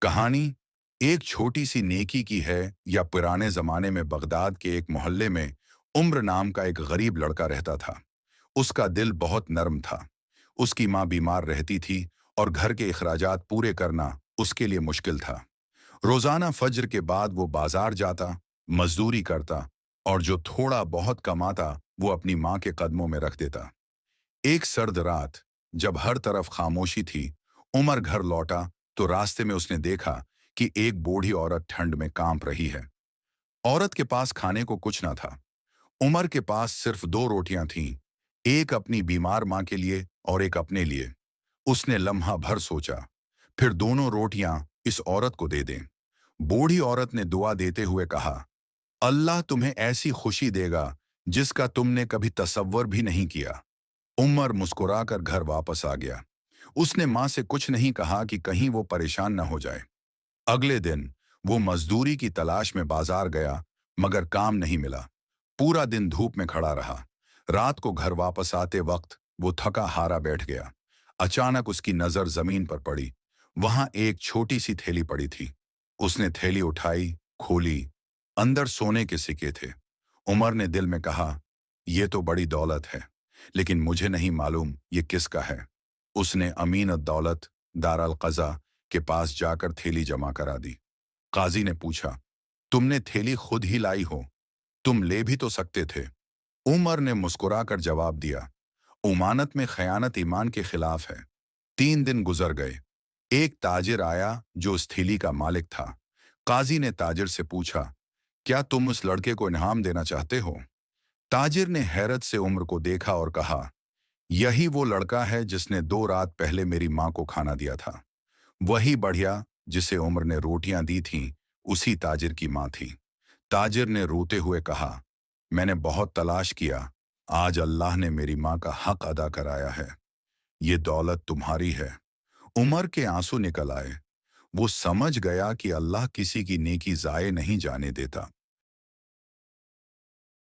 कहानी एक छोटी सी नेकी की है या पुराने जमाने में बगदाद के एक मोहल्ले में उम्र नाम का एक गरीब लड़का रहता था। उसका दिल बहुत नर्म था। उसकी माँ बीमार रहती थी और घर के अखराजात पूरे करना उसके लिए मुश्किल था। रोजाना फज्र के बाद वो बाजार जाता, मजदूरी करता और जो थोड़ा बहुत कमाता वो अपनी माँ के कदमों में रख देता। एक सर्द रात जब हर तरफ खामोशी थी, उमर घर लौटा तो रास्ते में उसने देखा कि एक बूढ़ी औरत ठंड में कांप रही है। औरत के पास खाने को कुछ ना था। उमर के पास सिर्फ दो रोटियां थीं, एक अपनी बीमार मां के लिए और एक अपने लिए। उसने लम्हा भर सोचा, फिर दोनों रोटियां इस औरत को दे दें। बूढ़ी औरत ने दुआ देते हुए कहा, अल्लाह तुम्हें ऐसी खुशी देगा जिसका तुमने कभी तसव्वुर भी नहीं किया। उमर मुस्कुराकर घर वापस आ गया। उसने मां से कुछ नहीं कहा कि कहीं वो परेशान न हो जाए। अगले दिन वो मजदूरी की तलाश में बाजार गया, मगर काम नहीं मिला। पूरा दिन धूप में खड़ा रहा। रात को घर वापस आते वक्त वो थका हारा बैठ गया। अचानक उसकी नजर जमीन पर पड़ी। वहां एक छोटी सी थैली पड़ी थी। उसने थैली उठाई, खोली। अंदर सोने के सिक्के थे। उमर ने दिल में कहा, यह तो बड़ी दौलत है, लेकिन मुझे नहीं मालूम ये किसका है। उसने अमीन दौलत दारल कज़ा के पास जाकर थैली जमा करा दी। काजी ने पूछा, तुमने थैली खुद ही लाई हो? तुम ले भी तो सकते थे। उमर ने मुस्कुराकर जवाब दिया, उमानत में खयानत ईमान के खिलाफ है। 3 दिन गुजर गए। एक ताजिर आया जो उस थैली का मालिक था। काजी ने ताजिर से पूछा, क्या तुम उस लड़के को इनाम देना चाहते हो? ताजिर ने हैरत से उम्र को देखा और कहा, यही वो लड़का है जिसने 2 रात पहले मेरी मां को खाना दिया था। वही बढ़िया जिसे उम्र ने रोटियां दी थीं, उसी ताजिर की मां थी। ताजिर ने रोते हुए कहा, मैंने बहुत तलाश किया, आज अल्लाह ने मेरी मां का हक अदा कराया है। ये दौलत तुम्हारी है। उमर के आंसू निकल आए। वो समझ गया कि अल्लाह किसी की नेकी जाए नहीं जाने देता।